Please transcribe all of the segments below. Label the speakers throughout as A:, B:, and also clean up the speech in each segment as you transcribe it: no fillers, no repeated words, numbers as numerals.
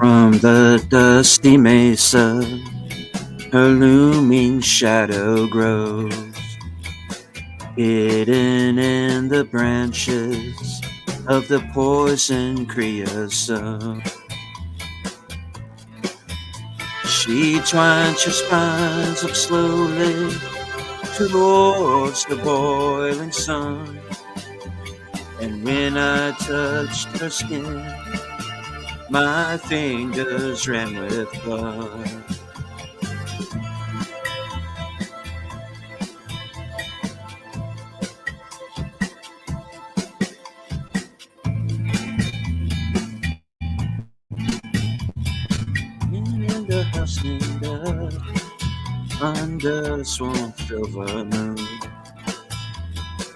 A: From the dusty mesa, a looming shadow grows, hidden in the branches of the poison creosote. She twines her spines up slowly towards the boiling sun, and when I touched her skin, my fingers ran with blood. In the house named under a swamp silver moon,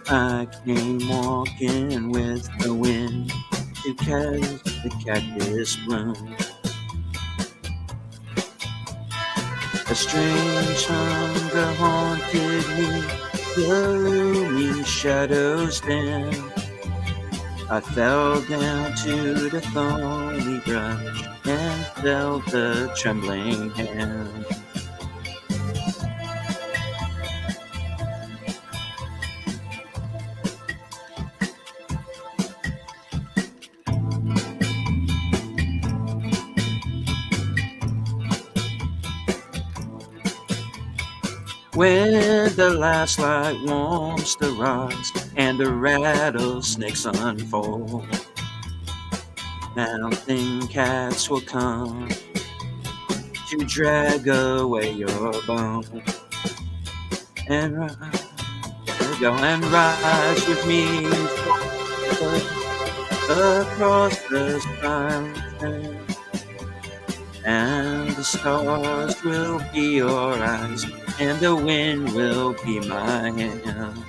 A: I came walking with the wind to catch the cactus bloom. A strange hunger haunted me, the looming shadows dim. I fell down to the thorny brush and felt the trembling hand. When the last light warms the rocks and the rattlesnakes unfold, mountain cats will come to drag away your bones. And rise with me across the silent, and the stars will be your eyes, and the wind will be my hand.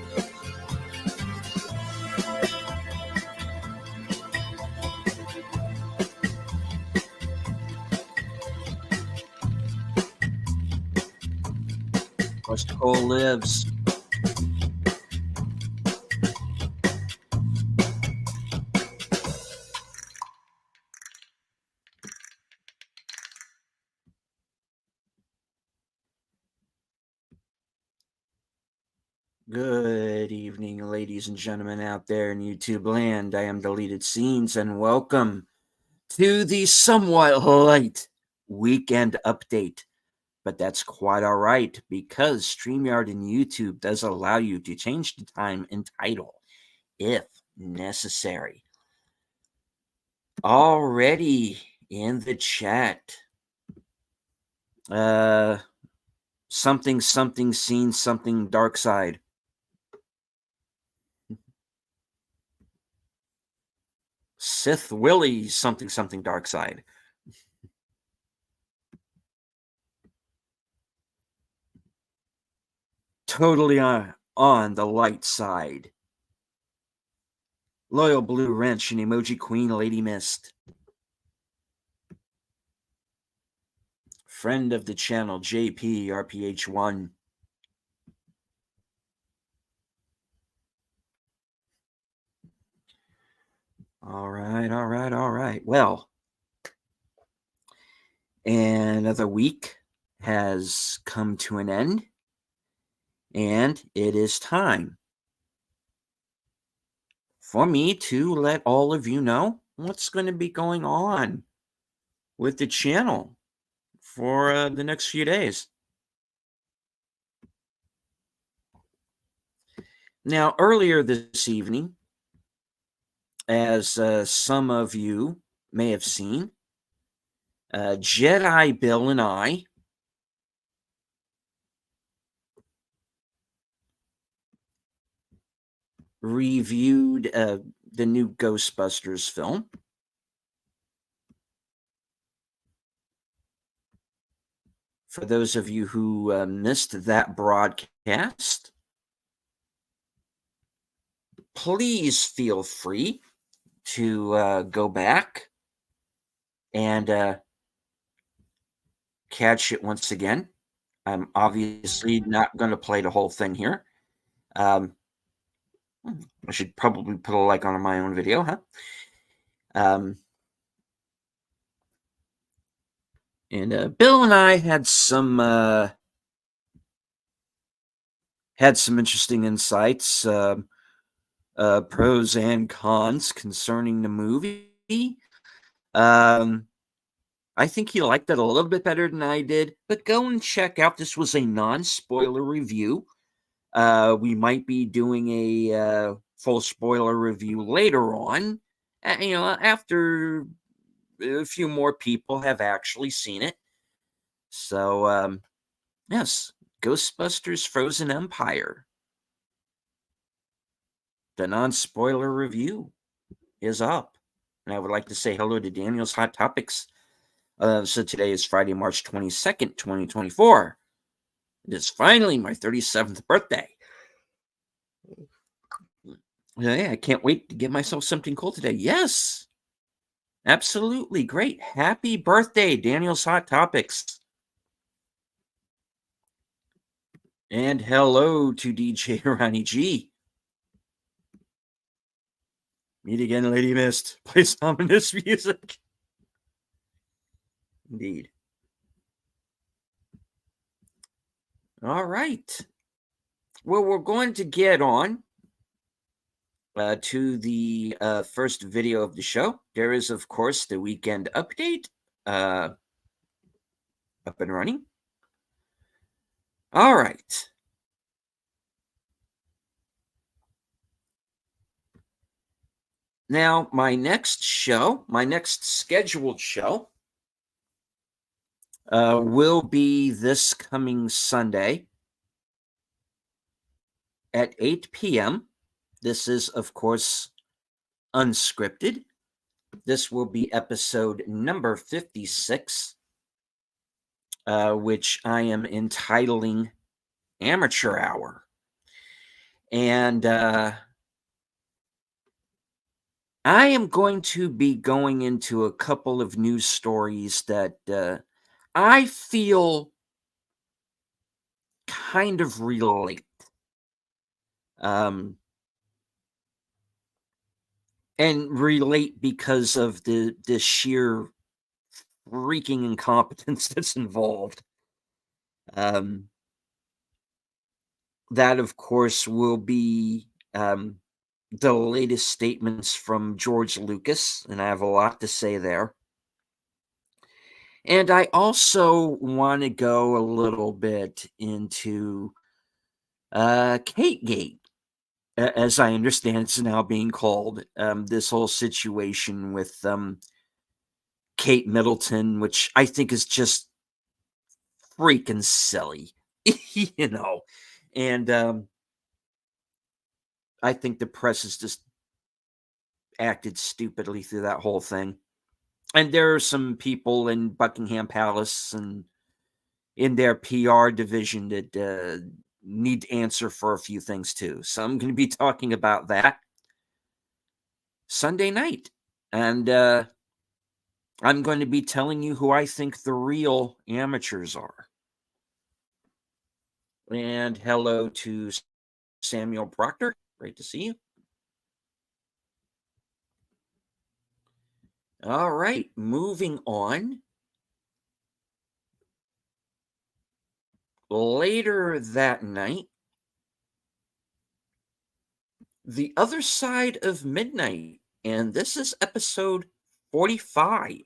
A: Buster Cole lives. Good evening, ladies and gentlemen out there in YouTube land. I am Deleted Scenes, and welcome to the somewhat light weekend update. But that's quite all right, because StreamYard and YouTube does allow you to change the time and title if necessary. Already in the chat, something seen, something dark side. Sith Willie, something dark side. Totally on the light side. Loyal Blue Wrench and Emoji Queen Lady Mist. Friend of the channel, JP RPH1. All right. Well, another week has come to an end, and it is time for me to let all of you know what's going to be going on with the channel for the next few days. Now, earlier this evening, as some of you may have seen, Jedi Bill and I reviewed the new Ghostbusters film. For those of you who missed that broadcast, please feel free to go back and catch it once again. I'm obviously not going to play the whole thing here. I should probably put a like on my own video, huh? And Bill and I had some interesting insights, pros and cons concerning the movie. Um, I think he liked it a little bit better than I did, but go and check out. This was a non-spoiler review. We might be doing a full spoiler review later on, after a few more people have actually seen it. So, yes, Ghostbusters Frozen Empire. The non-spoiler review is up. And I would like to say hello to Daniel's Hot Topics. So today is Friday, March 22nd, 2024. It is finally my 37th birthday. Yeah, I can't wait to get myself something cool today. Yes, absolutely. Great. Happy birthday, Daniel's Hot Topics. And hello to DJ Ronnie G. Meet again, Lady Mist. Play some ominous music. Indeed. All right. Well, we're going to get on to the first video of the show. There is, of course, the weekend update up and running. All right. Now, my next scheduled show, will be this coming Sunday at 8 p.m. This is, of course, unscripted. This will be episode number 56, which I am entitling Amateur Hour. And I am going to be going into a couple of news stories that I feel kind of relate. And relate because of the sheer freaking incompetence that's involved. That, of course, will be the latest statements from George Lucas, and I have a lot to say there. And I also want to go a little bit into Kate Gate, as I understand it's now being called. This whole situation with Kate Middleton, which I think is just freaking silly, and I think the press has just acted stupidly through that whole thing. And there are some people in Buckingham Palace and in their PR division that need to answer for a few things too. So I'm going to be talking about that Sunday night. And I'm going to be telling you who I think the real amateurs are. And hello to Samuel Proctor. Great to see you. All right, moving on. Later that night, The Other Side of Midnight, and this is episode 45.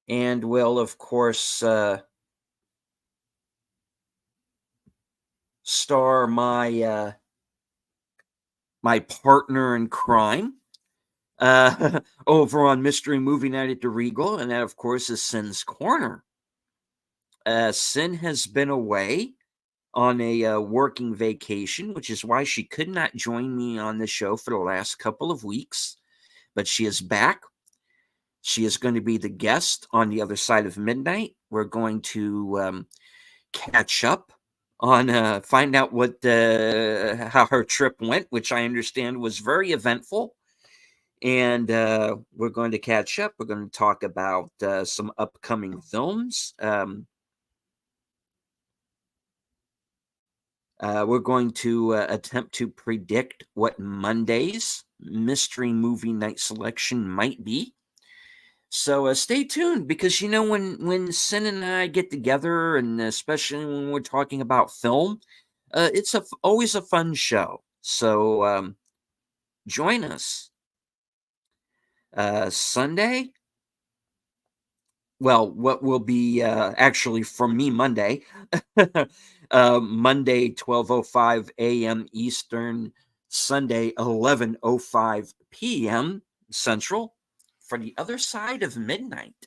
A: And will, of course, star my my partner in crime over on Mystery Movie Night at the Regal, and that, of course, is Sin's Corner. Sin has been away on a working vacation, which is why she could not join me on the show for the last couple of weeks. But she is back. She is going to be the guest on The Other Side of Midnight. We're going to catch up on find out what how her trip went, which I understand was very eventful. And we're going to catch up. We're going to talk about some upcoming films. We're going to attempt to predict what Monday's mystery movie night selection might be. So stay tuned, because when Sin and I get together, and especially when we're talking about film, it's always a fun show. So join us. Sunday. Well, what will be actually from me Monday, Monday 12:05 a.m. Eastern, Sunday 11:05 p.m. Central, for the other side of midnight.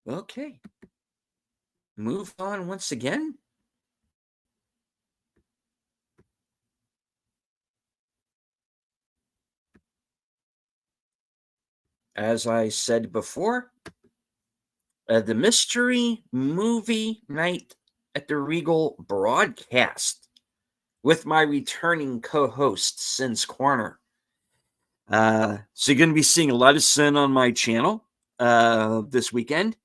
A: Okay. Move on once again. As I said before, the mystery movie night at the Regal broadcast with my returning co-host, Sin's Corner. So you're going to be seeing a lot of Sin on my channel this weekend.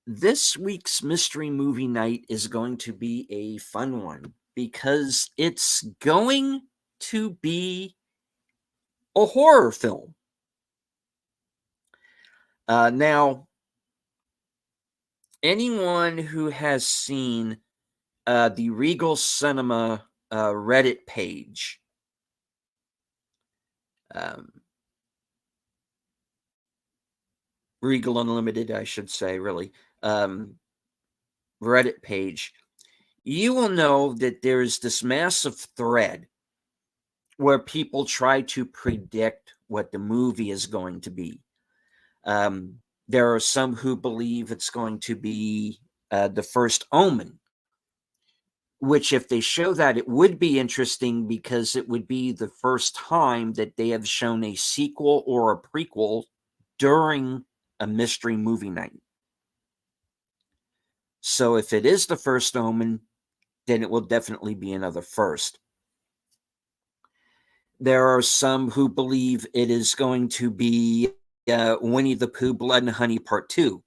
A: This week's mystery movie night is going to be a fun one, because it's going to be a horror film. Now, anyone who has seen the Regal Cinema Reddit page, Regal Unlimited, I should say, really, Reddit page, you will know that there's this massive thread where people try to predict what the movie is going to be. There are some who believe it's going to be The First Omen, which, if they show that, it would be interesting, because it would be the first time that they have shown a sequel or a prequel during a mystery movie night. So if it is The First Omen, then it will definitely be another first. There are some who believe it is going to be Winnie the Pooh, Blood and Honey Part 2.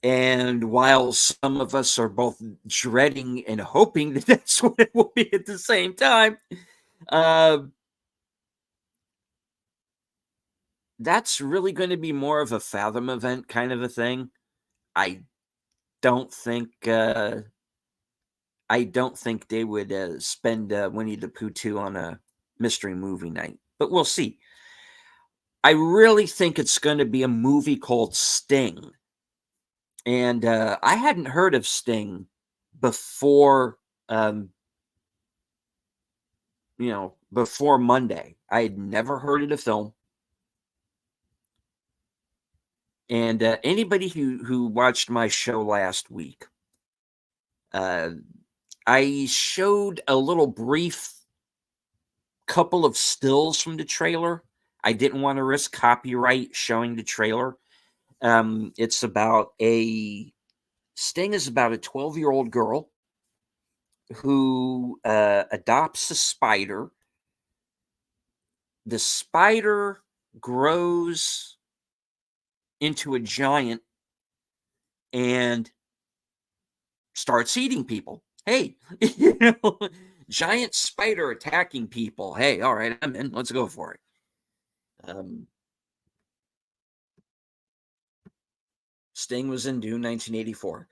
A: And while some of us are both dreading and hoping that that's what it will be at the same time, that's really going to be more of a Fathom event kind of a thing. I don't think they would spend Winnie the Pooh 2 on a mystery movie night, but we'll see. I really think it's going to be a movie called Sting. And I hadn't heard of Sting before, before Monday. I had never heard of the film. And anybody who watched my show last week, I showed a little brief couple of stills from the trailer. I didn't want to risk copyright showing the trailer. Sting is about a 12-year-old girl who adopts a spider. The spider grows into a giant and starts eating people. Hey, giant spider attacking people. Hey, all right, I'm in. Let's go for it. Sting was in Dune, 1984.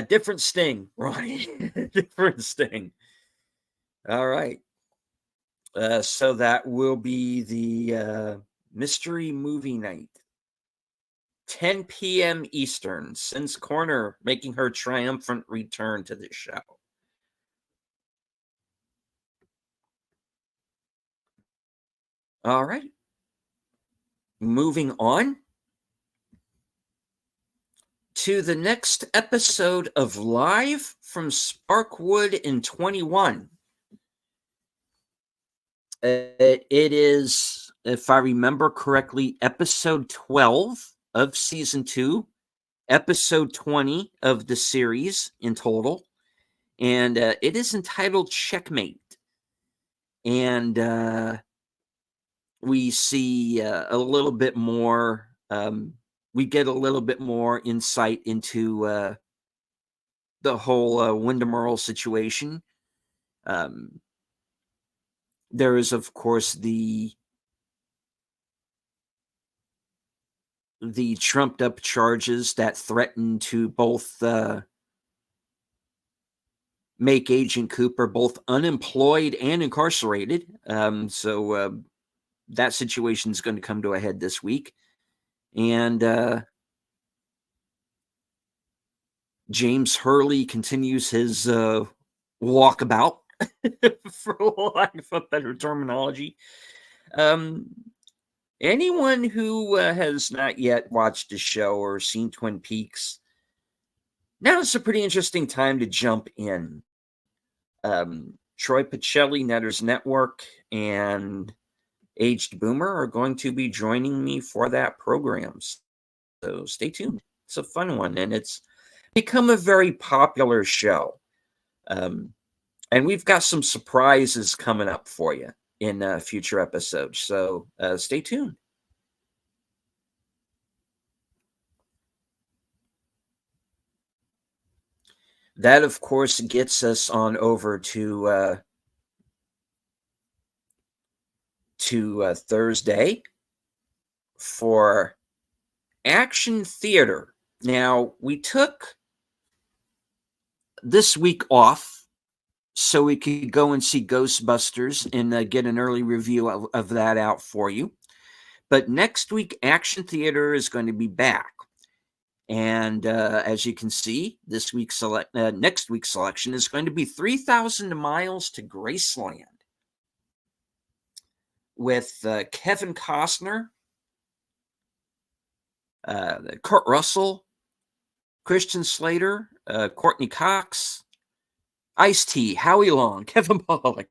A: Different Sting, Ronnie. Different Sting. All right. So that will be the mystery movie night. 10 p.m. Eastern. Sin's Corner making her triumphant return to the show. All right. Moving on to the next episode of Live from Sparkwood in 21. It is, if I remember correctly, episode 12 of season 2, episode 20 of the series in total, and it is entitled Checkmate. and we see a little bit more. We get a little bit more insight into the whole Wyndham Earl situation. There is, of course, the trumped up charges that threaten to both make Agent Cooper both unemployed and incarcerated. So that situation is going to come to a head this week. And James Hurley continues his walkabout, for lack of a better terminology. Anyone who has not yet watched the show or seen Twin Peaks, now it's a pretty interesting time to jump in. Troy Pacelli, Netters Network, and Aged Boomer are going to be joining me for that program. So stay tuned. It's a fun one, and it's become a very popular show. And we've got some surprises coming up for you in future episodes. So stay tuned. That, of course, gets us on over to Thursday for Action Theater. Now, we took this week off so we could go and see Ghostbusters and get an early review of that out for you. But next week, Action Theater is going to be back. And as you can see, next week's selection is going to be 3,000 Miles to Graceland with Kevin Costner, Kurt Russell, Christian Slater, Courtney Cox, Ice-T, Howie Long, Kevin Pollak.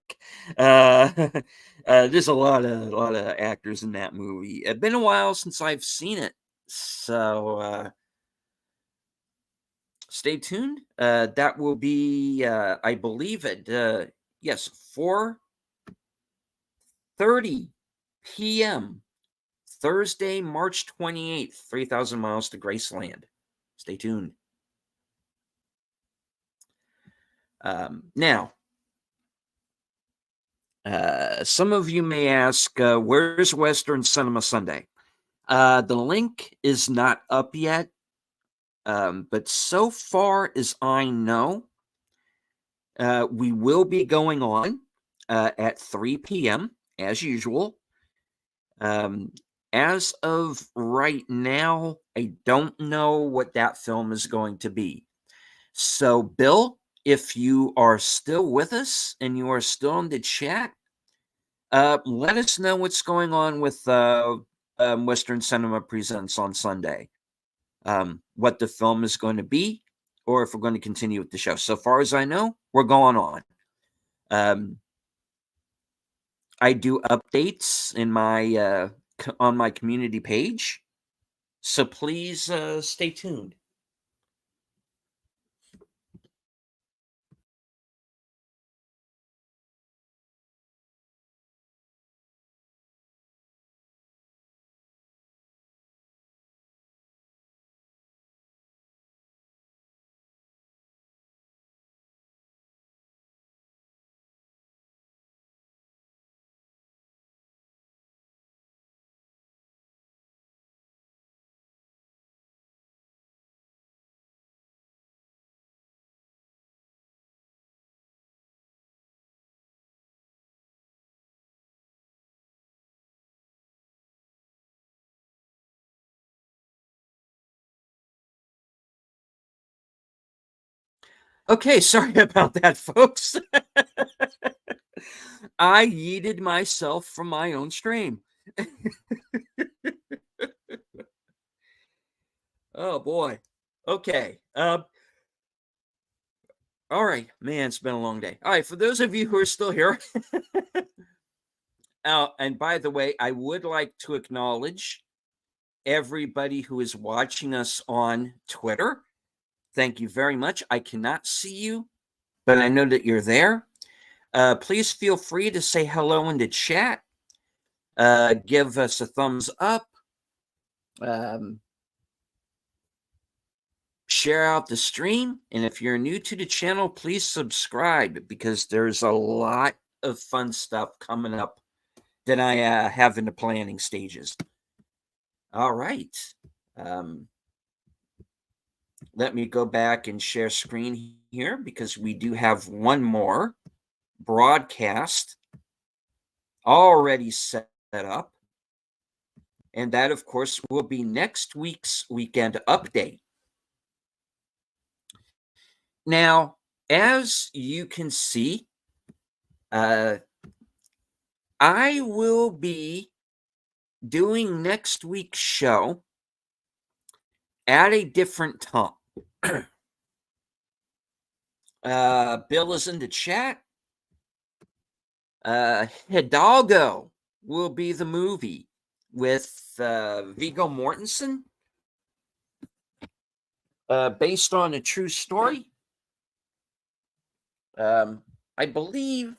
A: There's a lot of actors in that movie. It's been a while since I've seen it, so stay tuned. That will be, I believe, at 4:30 p.m. Thursday, March 28th, 3,000 Miles to Graceland. Stay tuned. Now, some of you may ask, where's Western Cinema Sunday? The link is not up yet, but so far as I know, we will be going on at 3 p.m. as usual. As of right now, I don't know what that film is going to be. So, Bill, if you are still with us and you are still in the chat, let us know what's going on with Western Cinema Presents on Sunday. What the film is going to be, or if we're going to continue with the show. So far as I know, we're going on. I do updates in my on my community page, so please stay tuned. Okay, sorry about that, folks. I yeeted myself from my own stream. Oh boy. Okay. All right, man, it's been a long day. All right, for those of you who are still here, and by the way, I would like to acknowledge everybody who is watching us on Twitter. Thank you very much. I cannot see you, but I know that you're there. Please feel free to say hello in the chat. Give us a thumbs up. Share out the stream. And if you're new to the channel, please subscribe because there's a lot of fun stuff coming up that I have in the planning stages. All right. Let me go back and share screen here because we do have one more broadcast already set up. And that, of course, will be next week's weekend update. Now, as you can see, I will be doing next week's show at a different time. Bill is in the chat. Hidalgo will be the movie with Viggo Mortensen, based on a true story. I believe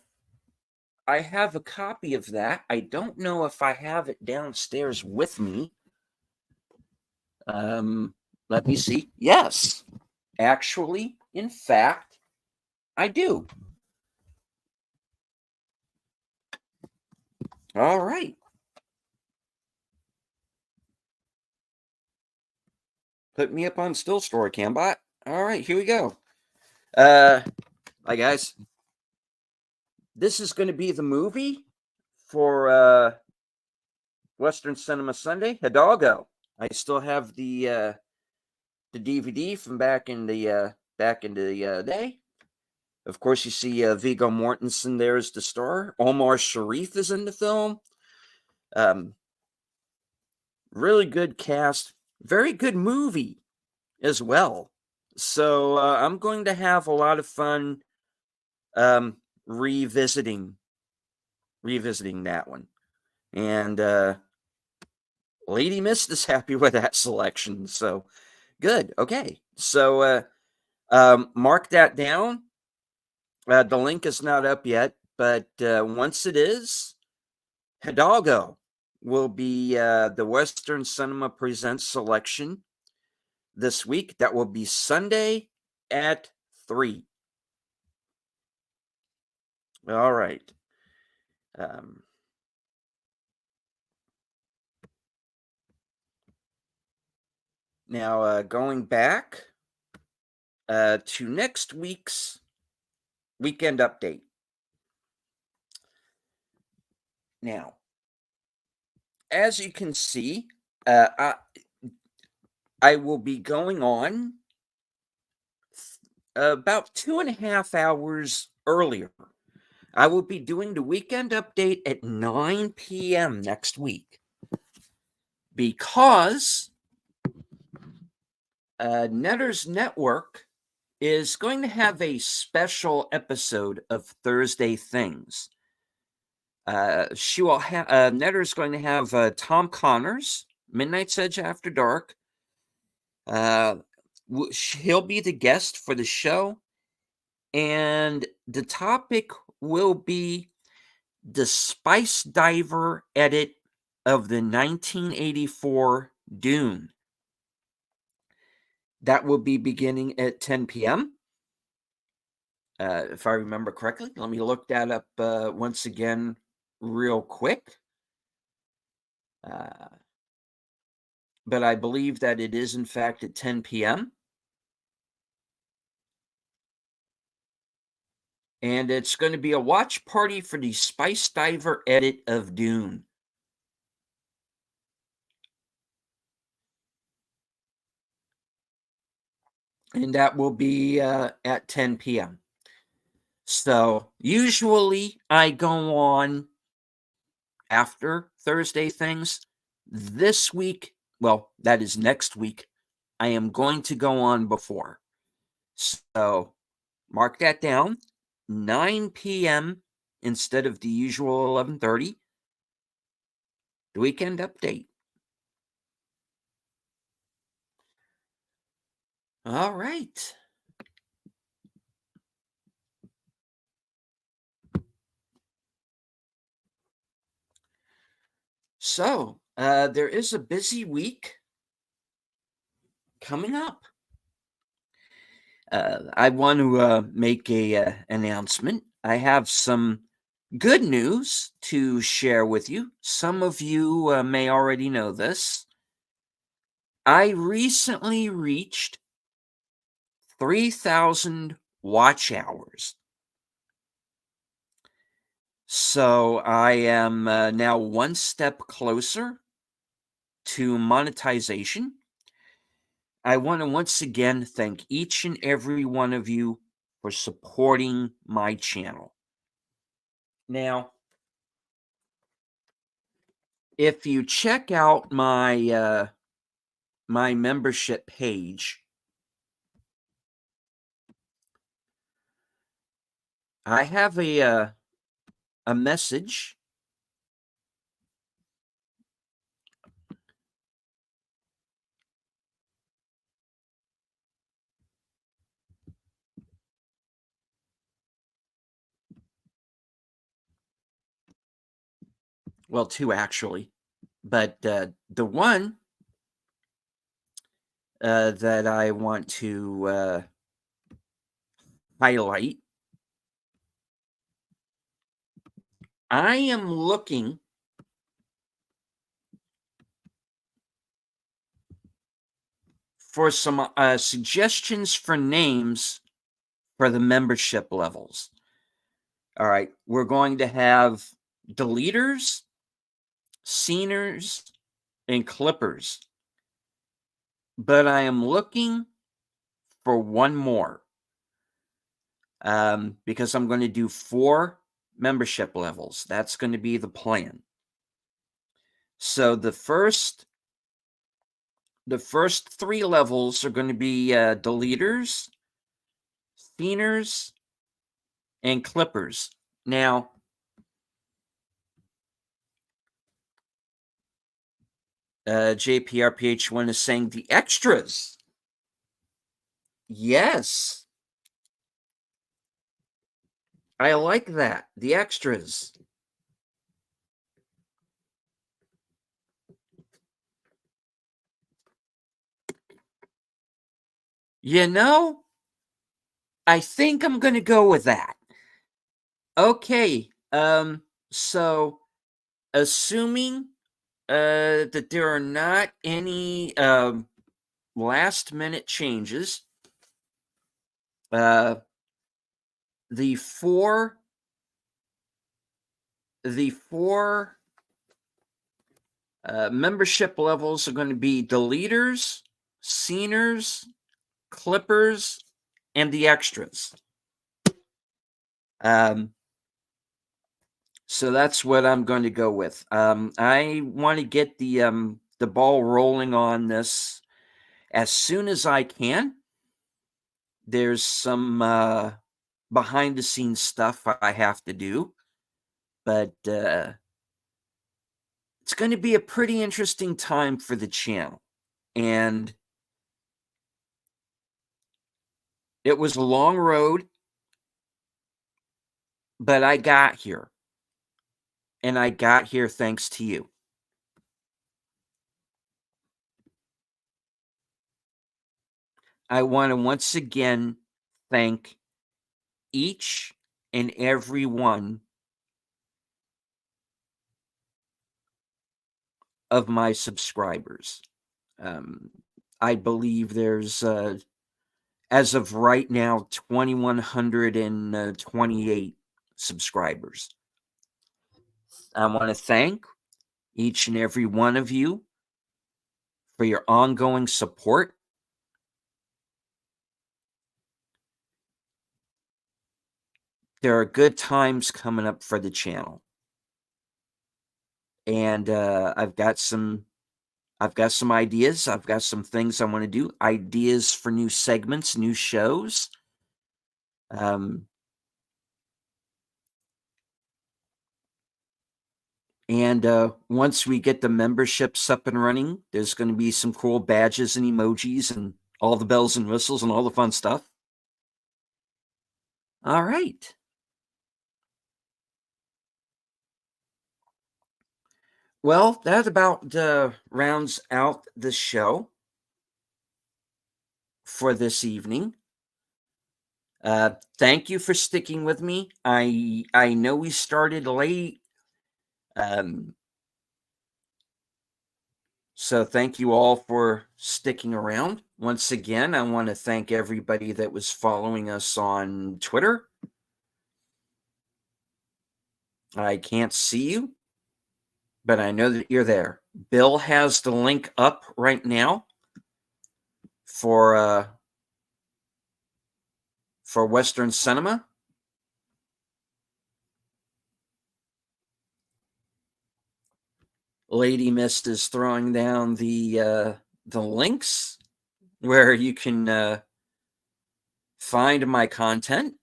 A: I have a copy of that. I don't know if I have it downstairs with me. Let me see. Yes, actually, in fact, I do. All right. Put me up on still story, Cambot. All right, here we go. Hi, guys. This is going to be the movie for Western Cinema Sunday, Hidalgo. I still have the DVD from back in the day. Of course, you see Viggo Mortensen there as the star. Omar Sharif is in the film. Really good cast. Very good movie as well. So I'm going to have a lot of fun revisiting that one. And Lady Mist is happy with that selection. So good. Okay. So mark that down. The link is not up yet, but once it is, Hidalgo will be the Western Cinema Presents selection this week. That will be Sunday at 3. All right. Now, going back to next week's weekend update. Now, as you can see, I will be going on about 2.5 hours earlier. I will be doing the weekend update at 9 p.m. next week because Netters Network is going to have a special episode of Thursday Things. She will have Netter's going to have Tom Connors, Midnight's Edge After Dark. He'll be the guest for the show, and the topic will be the Spice Diver edit of the 1984 Dune. That will be beginning at 10 p.m. If I remember correctly. Let me look that up once again real quick. But I believe that it is, in fact, at 10 p.m. And it's going to be a watch party for the Spice Diver edit of Dune. And that will be at 10 p.m. So usually I go on after Thursday Things. This week, well, that is next week, I am going to go on before. So mark that down. 9 p.m. instead of the usual 11:30. The weekend update. All right. So, there is a busy week coming up. I want to make a announcement. I have some good news to share with you. Some of you may already know this. I recently reached 3,000 watch hours. So I am now one step closer to monetization. I want to once again thank each and every one of you for supporting my channel. Now, if you check out my my membership page, I have a message. Well, two actually, but the one that I want to highlight. I am looking for some suggestions for names for the membership levels. All right, we're going to have deleters, sceners, and clippers. But I am looking for one more because I'm going to do 4 membership levels. That's going to be the plan. So the first 3 levels are going to be deleters, sceners, and clippers. Now, JPRPH1 is saying the extras. Yes. I like that. The extras. You know, I think I'm going to go with that. Okay. So assuming that there are not any last minute changes, the four membership levels are going to be deleters, sceners, clippers, and the extras. So that's what I'm going to go with. I want to get the ball rolling on this as soon as I can. There's some behind the scenes stuff I have to do, but it's going to be a pretty interesting time for the channel. And it was a long road, but I got here. And I got here thanks to you. I want to once again thank each and every one of my subscribers. I believe there's, as of right now, 2,128 subscribers. I want to thank each and every one of you for your ongoing support. There are good times coming up for the channel. And I've got some ideas. I've got some things I want to do. Ideas for new segments, new shows. And once we get the memberships up and running, there's going to be some cool badges and emojis and all the bells and whistles and all the fun stuff. All right. Well, that about rounds out the show for this evening. Thank you for sticking with me. I know we started late, um, so thank you all for sticking around. Once again, I want to thank everybody that was following us on Twitter. I can't see you, but I know that you're there. Bill has the link up right now for Western Cinema. Lady Mist is throwing down the links where you can find my content.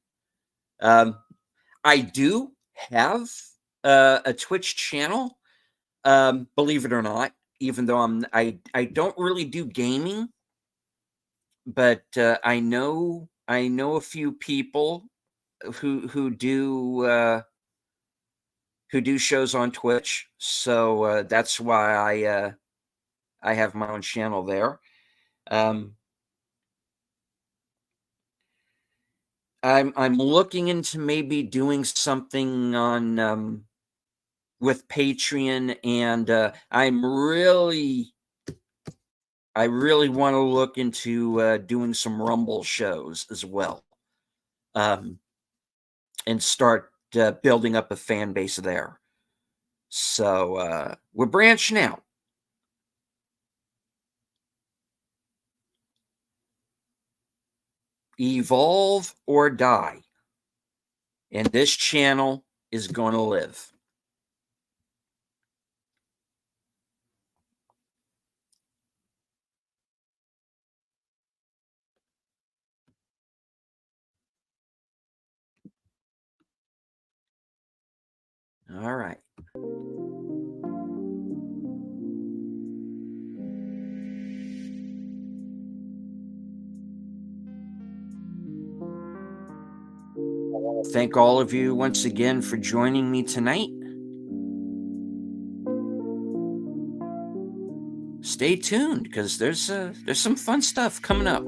A: I do have a Twitch channel, believe it or not. Even though I don't really do gaming, but I know a few people who do shows on Twitch, so that's why I have my own channel there. I'm looking into maybe doing something on with Patreon, and I really want to look into doing some Rumble shows as well, and start building up a fan base there. So we're branching out. Evolve or die. And this channel is going to live. All right. I want to thank all of you once again for joining me tonight. Stay tuned because there's some fun stuff coming up.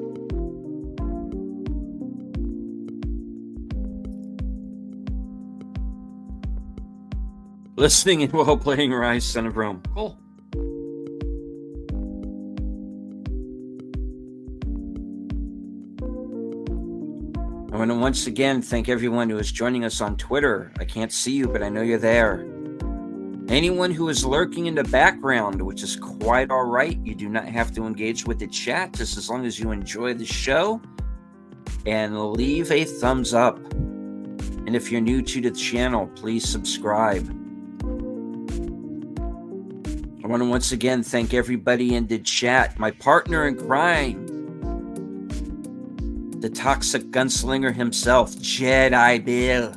A: Listening and while playing Rise, Son of Rome. Cool. I want to once again thank everyone who is joining us on Twitter. I can't see you, but I know you're there. Anyone who is lurking in the background, which is quite all right. You do not have to engage with the chat, just as long as you enjoy the show and leave a thumbs up. And if you're new to the channel, please subscribe. I want to once again thank everybody in the chat. My partner in crime, the toxic gunslinger himself, Jedi Bill.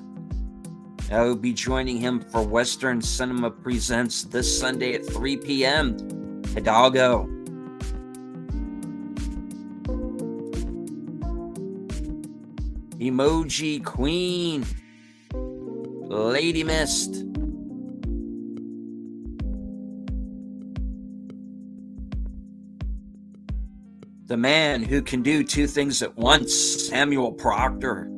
A: I will be joining him for Western Cinema Presents this Sunday at 3 p.m. Hidalgo. Emoji Queen, Lady Mist, the man who can do two things at once, Samuel Proctor.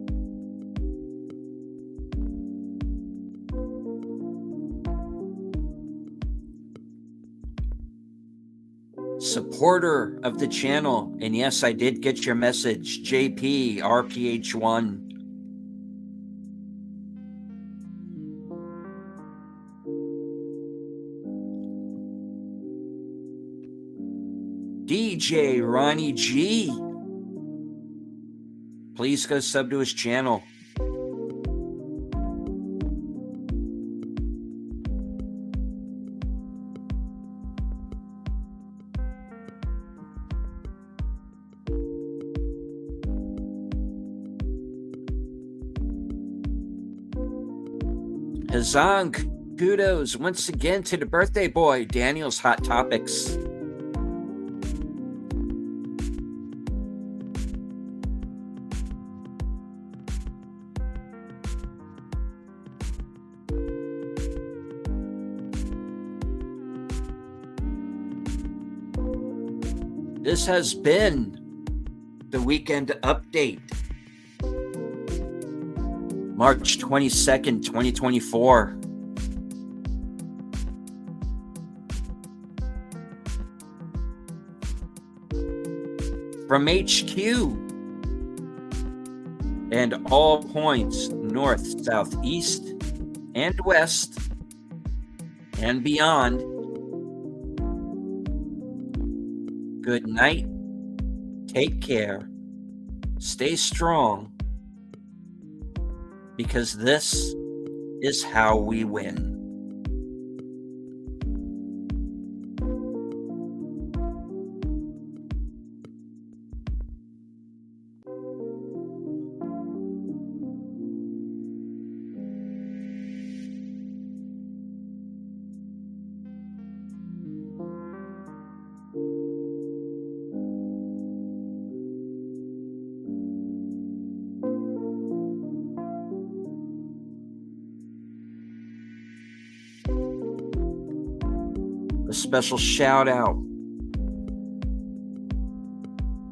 A: Supporter of the channel, and yes, I did get your message, JP RPH1. DJ Ronnie G. Please go sub to his channel. Hazang, kudos once again to the birthday boy, Daniel's Hot Topics. This has been the Weekend Update, March 22nd, 2024. From HQ and all points north, south, east, and west, and beyond, good night, take care, stay strong, because this is how we win. A special shout out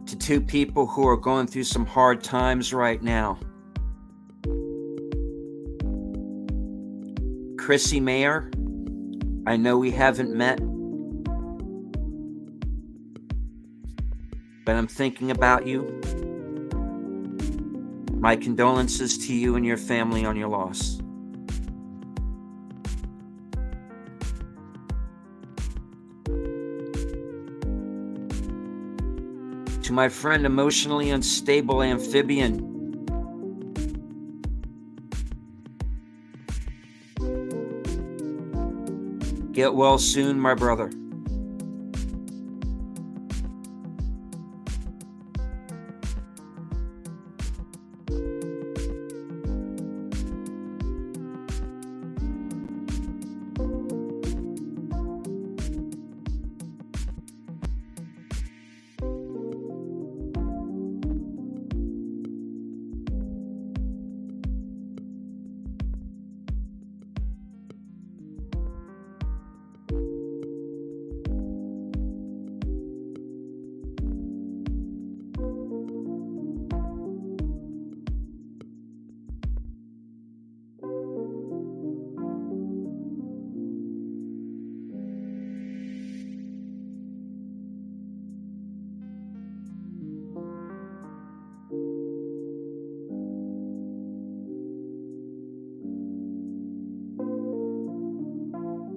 A: to two people who are going through some hard times right now. Chrissy Mayer, I know we haven't met, but I'm thinking about you. My condolences to you and your family on your loss. To my friend, Emotionally Unstable Amphibian, get well soon, my brother.